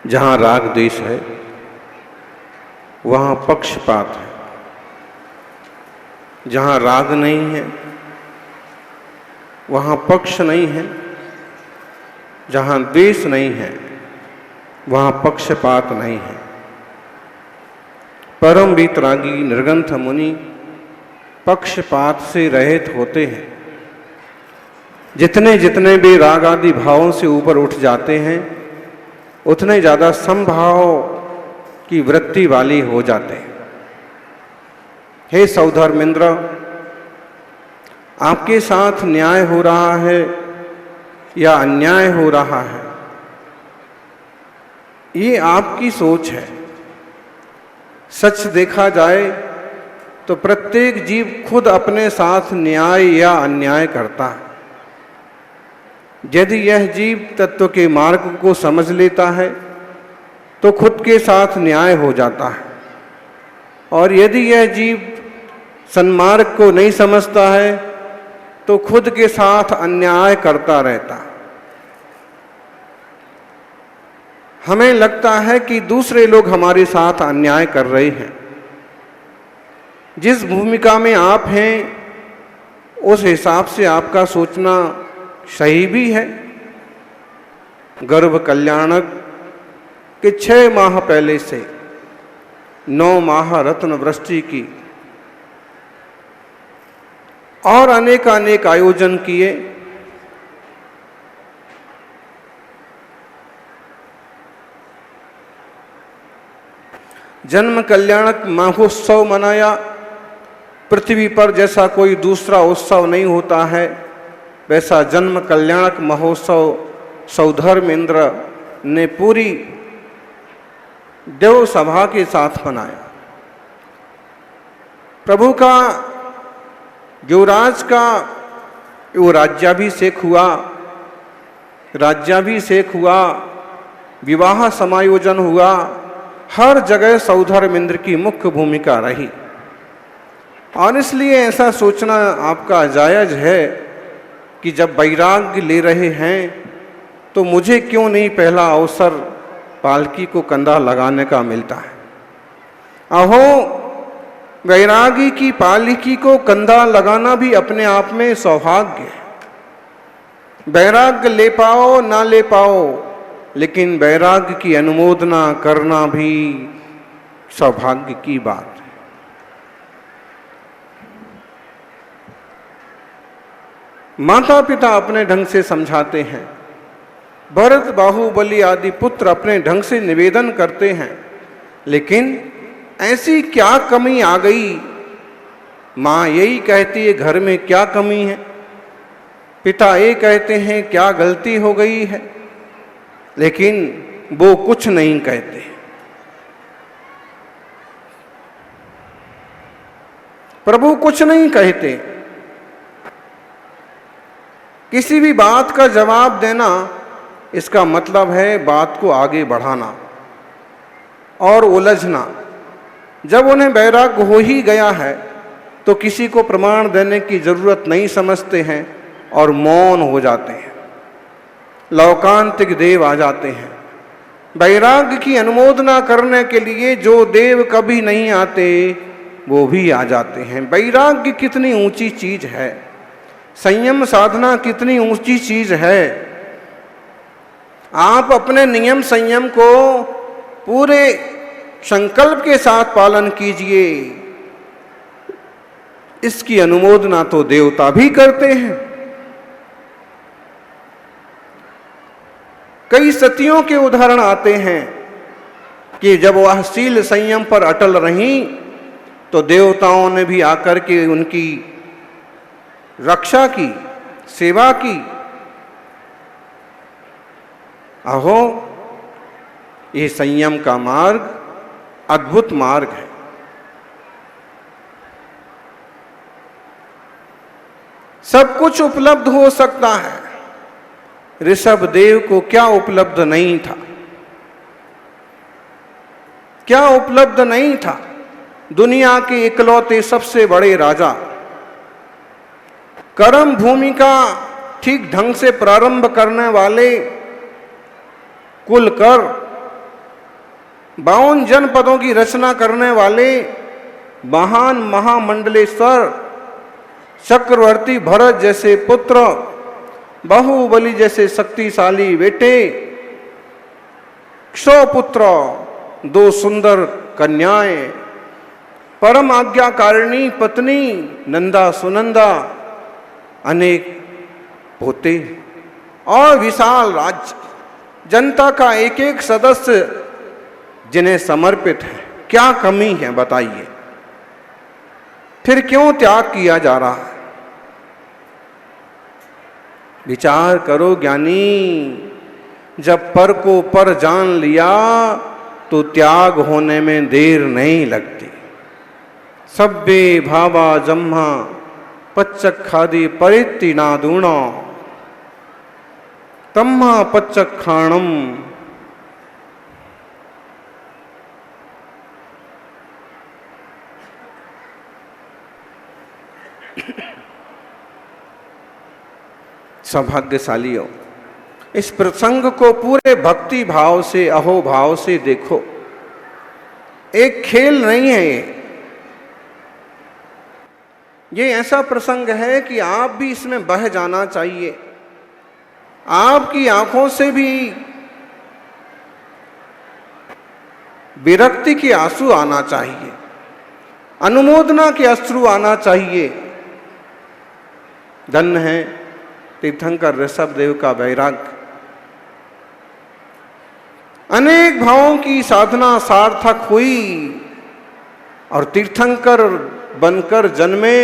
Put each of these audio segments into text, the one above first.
जहाँ राग द्वेष है वहाँ पक्षपात है, जहाँ राग नहीं है वहाँ पक्ष नहीं है, जहाँ द्वेष नहीं है वहाँ पक्षपात नहीं है। परम वीतरागी निर्गंथ मुनि पक्षपात से रहित होते हैं। जितने जितने भी राग आदि भावों से ऊपर उठ जाते हैं उतने ज़्यादा समभाव की वृत्ति वाली हो जाते हैं। हे सौधर्मेंद्र, आपके साथ न्याय हो रहा है या अन्याय हो रहा है, ये आपकी सोच है। सच देखा जाए तो प्रत्येक जीव खुद अपने साथ न्याय या अन्याय करता है। यदि यह जीव तत्व के मार्ग को समझ लेता है तो खुद के साथ न्याय हो जाता है, और यदि यह जीव सन्मार्ग को नहीं समझता है तो खुद के साथ अन्याय करता रहता है। हमें लगता है कि दूसरे लोग हमारे साथ अन्याय कर रहे हैं। जिस भूमिका में आप हैं उस हिसाब से आपका सोचना सही भी है। गर्भ कल्याणक के 6 माह पहले से 9 माह रत्न वृष्टि की और अनेक आयोजन किए। जन्म कल्याणक महोत्सव मनाया। पृथ्वी पर जैसा कोई दूसरा उत्सव नहीं होता है वैसा जन्म कल्याणक महोत्सव सौधर्मेंद्र ने पूरी देव सभा के साथ मनाया। प्रभु का युवराज का वो राज्याभिषेक हुआ, विवाह समायोजन हुआ। हर जगह सौधर्मेंद्र की मुख्य भूमिका रही, और इसलिए ऐसा सोचना आपका जायज है कि जब वैराग्य ले रहे हैं तो मुझे क्यों नहीं पहला अवसर पालकी को कंधा लगाने का मिलता है। अहो, वैरागी की पालकी को कंधा लगाना भी अपने आप में सौभाग्य है। वैराग्य ले पाओ ना ले पाओ, लेकिन वैराग्य की अनुमोदना करना भी सौभाग्य की बात है। माता पिता अपने ढंग से समझाते हैं, भरत बाहुबली आदि पुत्र अपने ढंग से निवेदन करते हैं, लेकिन ऐसी क्या कमी आ गई? माँ यही कहती है घर में क्या कमी है, पिता ये कहते हैं क्या गलती हो गई है, लेकिन वो कुछ नहीं कहते। प्रभु कुछ नहीं कहते। किसी भी बात का जवाब देना, इसका मतलब है बात को आगे बढ़ाना और उलझना। जब उन्हें वैराग्य हो ही गया है तो किसी को प्रमाण देने की जरूरत नहीं समझते हैं और मौन हो जाते हैं। लौकांतिक देव आ जाते हैं। वैराग्य की अनुमोदना करने के लिए जो देव कभी नहीं आते वो भी आ जाते हैं। वैराग्य कितनी ऊंची चीज है, संयम साधना कितनी ऊंची चीज है। आप अपने नियम संयम को पूरे संकल्प के साथ पालन कीजिए, इसकी अनुमोदना तो देवता भी करते हैं। कई सतियों के उदाहरण आते हैं कि जब वह शील संयम पर अटल रहीं तो देवताओं ने भी आकर के उनकी रक्षा की, सेवा की। अहो, ये संयम का मार्ग अद्भुत मार्ग है। सब कुछ उपलब्ध हो सकता है, ऋषभदेव को क्या उपलब्ध नहीं था? क्या उपलब्ध नहीं था? दुनिया के इकलौते सबसे बड़े राजा, कर्म भूमि का ठीक ढंग से प्रारंभ करने वाले कुलकर, 52 जनपदों की रचना करने वाले महान महामंडलेश्वर, चक्रवर्ती भरत जैसे पुत्र, बाहुबली जैसे शक्तिशाली बेटे, क्षौपुत्र, 2 सुंदर कन्याएं, परम आज्ञाकारिणी पत्नी नंदा सुनंदा, अनेक पोते और विशाल राज्य, जनता का एक एक सदस्य जिन्हें समर्पित है। क्या कमी है बताइए? फिर क्यों त्याग किया जा रहा है? विचार करो ज्ञानी, जब पर को पर जान लिया तो त्याग होने में देर नहीं लगती। सब्बे भावा जम्हा पच्चखादि परित्ति नादूण तम्हा पच्चखाणम। सौभाग्यशाली हो, इस प्रसंग को पूरे भक्ति भाव से, अहोभाव से देखो। एक खेल नहीं है ये ऐसा प्रसंग है कि आप भी इसमें बह जाना चाहिए। आपकी आंखों से भी विरक्ति के आंसू आना चाहिए, अनुमोदना के अश्रु आना चाहिए। धन्य है तीर्थंकर ऋषभदेव का वैराग्य। अनेक भावों की साधना सार्थक हुई और तीर्थंकर बनकर जन्मे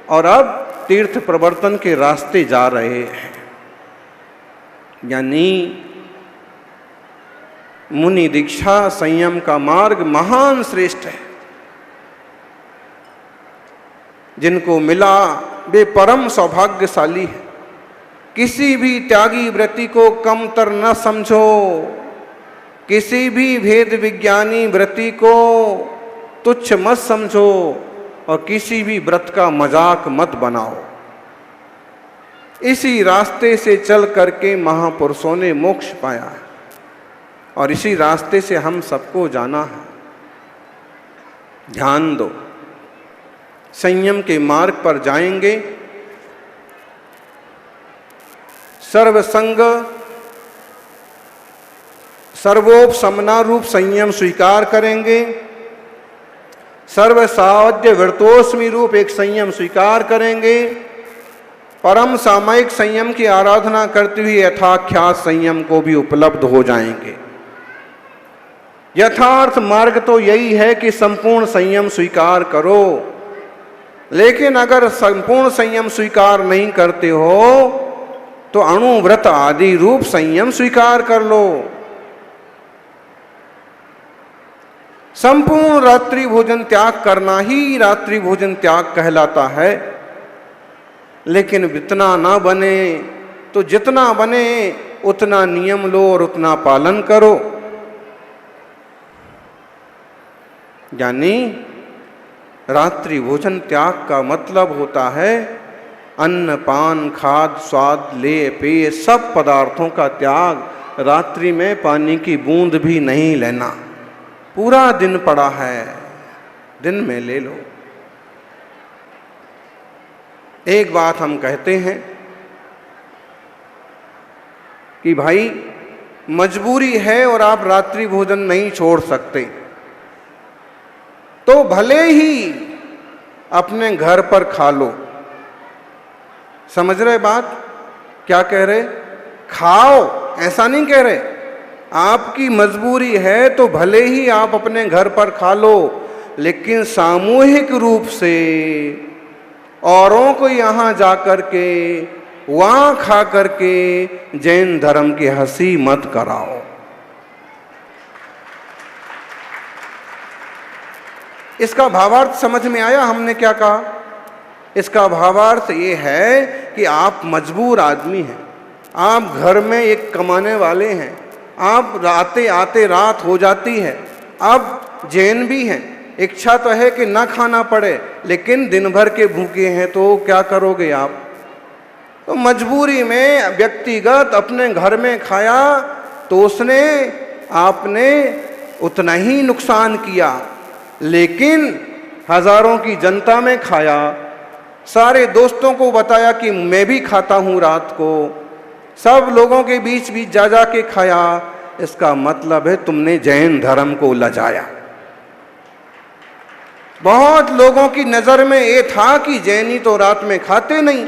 और अब तीर्थ प्रवर्तन के रास्ते जा रहे हैं। यानी मुनि दीक्षा संयम का मार्ग महान श्रेष्ठ है। जिनको मिला वे परम सौभाग्यशाली है। किसी भी त्यागी व्रति को कमतर न समझो, किसी भी भेद विज्ञानी व्रति को तुच्छ मत समझो और किसी भी व्रत का मजाक मत बनाओ। इसी रास्ते से चल करके महापुरुषों ने मोक्ष पाया है और इसी रास्ते से हम सबको जाना है। ध्यान दो, संयम के मार्ग पर जाएंगे। सर्वसंग सर्वोपशमना रूप संयम स्वीकार करेंगे। सर्वसावध्य व्रतोस्मि रूप एक संयम स्वीकार करेंगे। परम सामयिक संयम की आराधना करते हुए यथाख्यात संयम को भी उपलब्ध हो जाएंगे। यथार्थ मार्ग तो यही है कि संपूर्ण संयम स्वीकार करो, लेकिन अगर संपूर्ण संयम स्वीकार नहीं करते हो तो अणुव्रत आदि रूप संयम स्वीकार कर लो। संपूर्ण रात्रि भोजन त्याग करना ही रात्रि भोजन त्याग कहलाता है। लेकिन इतना ना बने तो जितना बने उतना नियम लो और उतना पालन करो। यानी रात्रि भोजन त्याग का मतलब होता है अन्न पान खाद स्वाद लेय पेय सब पदार्थों का त्याग। रात्रि में पानी की बूंद भी नहीं लेना। पूरा दिन पड़ा है, दिन में ले लो। एक बात हम कहते हैं कि भाई मजबूरी है और आप रात्रि भोजन नहीं छोड़ सकते, तो भले ही अपने घर पर खा लो। समझ रहे बात? क्या कह रहे? खाओ, ऐसा नहीं कह रहे। आपकी मजबूरी है तो भले ही आप अपने घर पर खा लो, लेकिन सामूहिक रूप से औरों को यहाँ जा कर के वहाँ खा करके जैन धर्म की हंसी मत कराओ। इसका भावार्थ समझ में आया हमने क्या कहा? इसका भावार्थ ये है कि आप मजबूर आदमी हैं, आप घर में एक कमाने वाले हैं, आप आते आते रात हो जाती है, आप जैन भी हैं, इच्छा तो है कि ना खाना पड़े, लेकिन दिन भर के भूखे हैं तो क्या करोगे आप? तो मजबूरी में व्यक्तिगत अपने घर में खाया तो उसने आपने उतना ही नुकसान किया, लेकिन हजारों की जनता में खाया, सारे दोस्तों को बताया कि मैं भी खाता हूँ रात को, सब लोगों के बीच बीच जा जा के खाया, इसका मतलब है तुमने जैन धर्म को लजाया। बहुत लोगों की नज़र में ये था कि जैनी तो रात में खाते नहीं,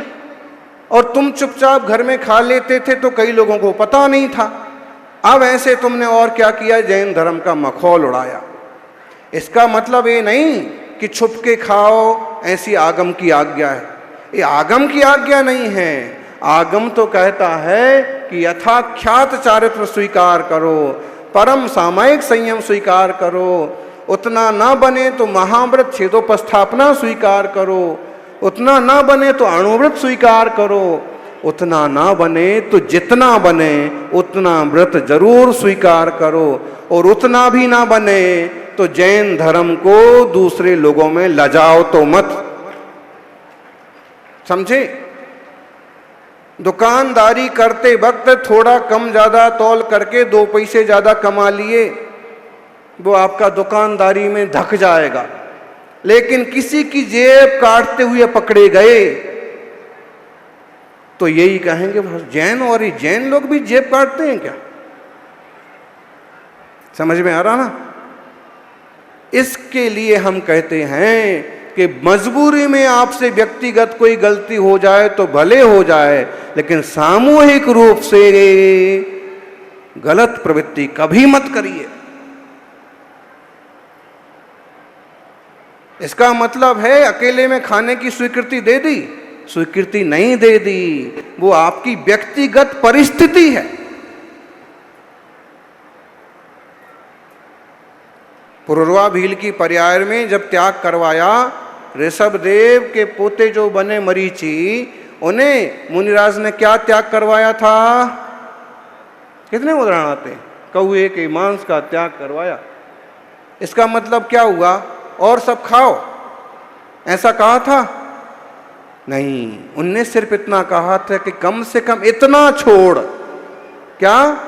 और तुम चुपचाप घर में खा लेते थे तो कई लोगों को पता नहीं था। अब ऐसे तुमने और क्या किया, जैन धर्म का मखौल उड़ाया। इसका मतलब ये नहीं कि छुप के खाओ, ऐसी आगम की आज्ञा है। ये आगम की आज्ञा नहीं है। आगम तो कहता है कि यथाख्यात चारित्र स्वीकार करो, परम सामयिक संयम स्वीकार करो, उतना ना बने तो महाव्रत छेदोपस्थापना स्वीकार करो, उतना ना बने तो अणुव्रत स्वीकार करो, उतना ना बने तो जितना बने उतना व्रत जरूर स्वीकार करो, और उतना भी ना बने तो जैन धर्म को दूसरे लोगों में लजाओ तो मत। समझे? दुकानदारी करते वक्त थोड़ा कम ज्यादा तौल करके 2 पैसे ज्यादा कमा लिए, वो आपका दुकानदारी में धक जाएगा। लेकिन किसी की जेब काटते हुए पकड़े गए तो यही कहेंगे जैन, और ये जैन लोग भी जेब काटते हैं क्या? समझ में आ रहा ना? इसके लिए हम कहते हैं कि मजबूरी में आपसे व्यक्तिगत कोई गलती हो जाए तो भले हो जाए, लेकिन सामूहिक रूप से गलत प्रवृत्ति कभी मत करिए। इसका मतलब है अकेले में खाने की स्वीकृति दे दी? स्वीकृति नहीं दे दी, वो आपकी व्यक्तिगत परिस्थिति है। पुरुरवा भील की पर्याय में जब त्याग करवाया, ऋषभदेव के पोते जो बने मरीचि, उन्हें मुनिराज ने क्या त्याग करवाया था? कितने उदाहरण आते हैं? कौए के मांस का त्याग करवाया। इसका मतलब क्या हुआ? और सब खाओ, ऐसा कहा था? नहीं, उनने सिर्फ इतना कहा था कि कम से कम इतना छोड़। क्या?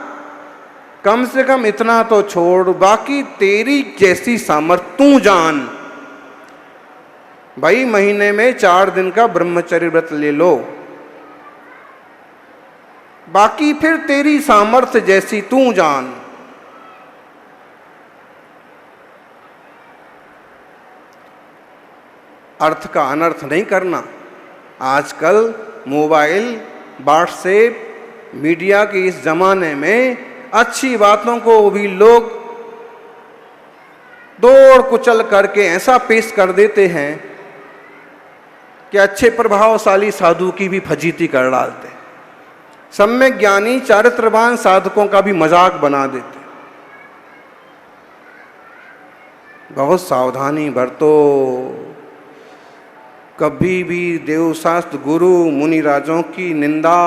कम से कम इतना तो छोड़, बाकी तेरी जैसी सामर्थ्य तू जान। भाई महीने में 4 दिन का ब्रह्मचर्य व्रत ले लो, बाकी फिर तेरी सामर्थ्य जैसी तू जान। अर्थ का अनर्थ नहीं करना। आजकल मोबाइल, व्हाट्सएप, मीडिया के इस जमाने में अच्छी बातों को भी लोग दौड़ कुचल करके ऐसा पेश कर देते हैं कि अच्छे प्रभावशाली साधु की भी फजीती कर डालते हैं। सम्यक ज्ञानी चारित्रवान साधकों का भी मजाक बना देते। बहुत सावधानी बरतो। कभी भी देवशास्त्र, गुरु, मुनिराजों की निंदा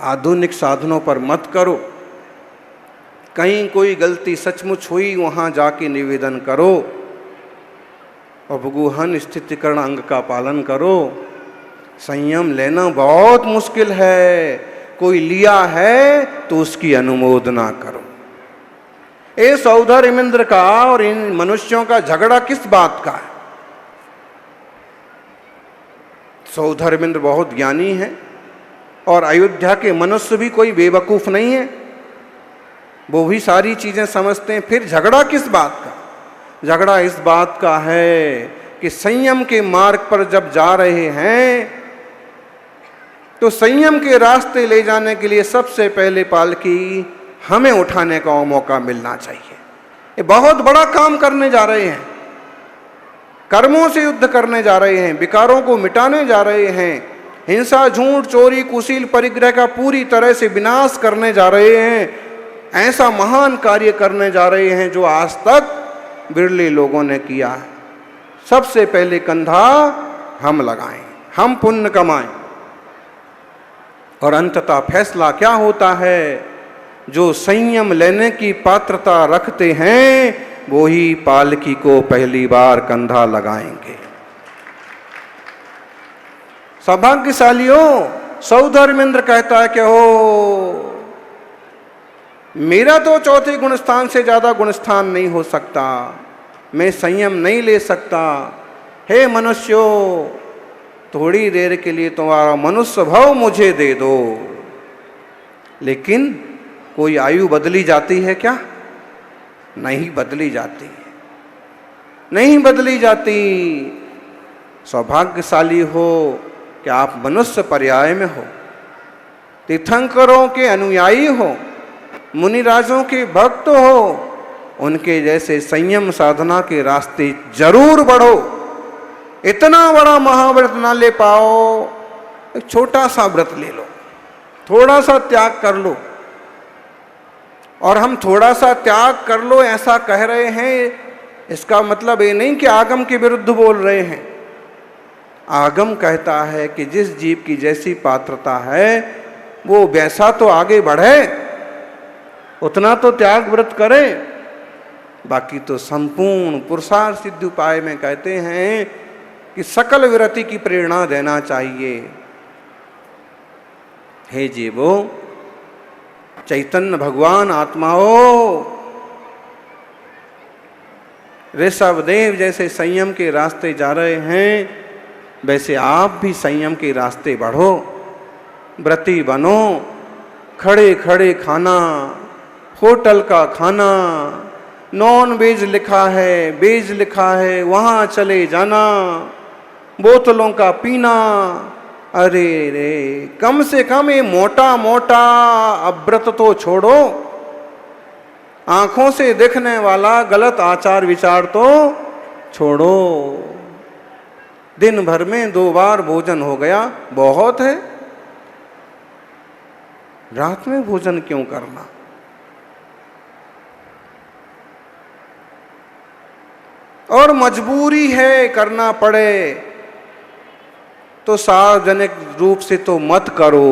आधुनिक साधनों पर मत करो। कहीं कोई गलती सचमुच हुई, वहां जाके निवेदन करो, उपगुहन स्थितिकरण अंग का पालन करो। संयम लेना बहुत मुश्किल है। कोई लिया है तो उसकी अनुमोदना करो। ये सौधर इमिंद्र का और इन मनुष्यों का झगड़ा किस बात का है? सौधर्मेंद्र बहुत ज्ञानी है और अयोध्या के मनुष्य भी कोई बेवकूफ नहीं है, वो भी सारी चीजें समझते हैं। फिर झगड़ा किस बात का? झगड़ा इस बात का है कि संयम के मार्ग पर जब जा रहे हैं तो संयम के रास्ते ले जाने के लिए सबसे पहले पालकी हमें उठाने का मौका मिलना चाहिए। ये बहुत बड़ा काम करने जा रहे हैं, कर्मों से युद्ध करने जा रहे हैं, विकारों को मिटाने जा रहे हैं, हिंसा, झूठ, चोरी, कुशील, परिग्रह का पूरी तरह से विनाश करने जा रहे हैं। ऐसा महान कार्य करने जा रहे हैं जो आज तक बिरले लोगों ने किया है। सबसे पहले कंधा हम लगाएं, हम पुण्य कमाएं। और अंततः फैसला क्या होता है? जो संयम लेने की पात्रता रखते हैं वो ही पालकी को पहली बार कंधा लगाएंगे। सौभाग्यशालियों, सौधर्मेंद्र कहता है कि हो मेरा तो चौथे गुणस्थान से ज्यादा गुणस्थान नहीं हो सकता, मैं संयम नहीं ले सकता। हे मनुष्यों, थोड़ी देर के लिए तुम्हारा मनुष्य भाव मुझे दे दो। लेकिन कोई आयु बदली जाती है क्या? नहीं बदली जाती, नहीं बदली जाती। सौभाग्यशाली हो कि आप मनुष्य पर्याय में हो, तीर्थंकरों के अनुयायी हो, मुनिराजों के भक्त हो, उनके जैसे संयम साधना के रास्ते जरूर बढ़ो। इतना बड़ा महाव्रत ना ले पाओ, एक छोटा सा व्रत ले लो, थोड़ा सा त्याग कर लो। और हम थोड़ा सा त्याग कर लो ऐसा कह रहे हैं, इसका मतलब ये नहीं कि आगम के विरुद्ध बोल रहे हैं। आगम कहता है कि जिस जीव की जैसी पात्रता है वो वैसा तो आगे बढ़े, उतना तो त्याग व्रत करे। बाकी तो संपूर्ण पुरुषार्थ सिद्ध उपाय में कहते हैं कि सकल विरति की प्रेरणा देना चाहिए। हे जीवो, चैतन्य भगवान आत्माओं, ऋषभदेव जैसे संयम के रास्ते जा रहे हैं, वैसे आप भी संयम के रास्ते बढ़ो, व्रती बनो। खड़े खड़े खाना, होटल का खाना, नॉन वेज लिखा है, वेज लिखा है, वहाँ चले जाना, बोतलों का पीना, अरे रे, कम से कम ये मोटा मोटा अव्रत तो छोड़ो। आंखों से दिखने वाला गलत आचार विचार तो छोड़ो। दिन भर में 2 बार भोजन हो गया, बहुत है। रात में भोजन क्यों करना? और मजबूरी है करना पड़े तो सार्वजनिक रूप से तो मत करो।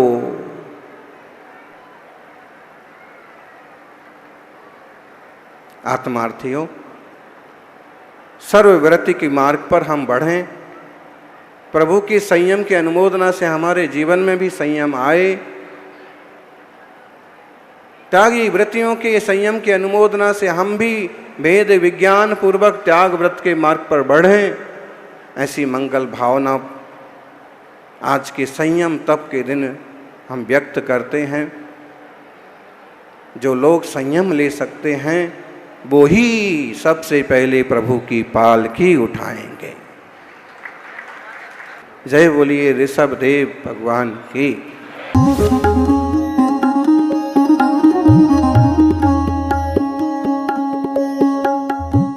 आत्मार्थियों, सर्वव्रति के मार्ग पर हम बढ़ें। प्रभु की संयम की अनुमोदना से हमारे जीवन में भी संयम आए। त्यागी व्रतियों के संयम की अनुमोदना से हम भी भेद विज्ञान पूर्वक त्याग व्रत के मार्ग पर बढ़ें। ऐसी मंगल भावना आज के संयम तप के दिन हम व्यक्त करते हैं। जो लोग संयम ले सकते हैं वो ही सबसे पहले प्रभु की पालकी उठाएंगे। जय बोलिए ऋषभदेव भगवान की।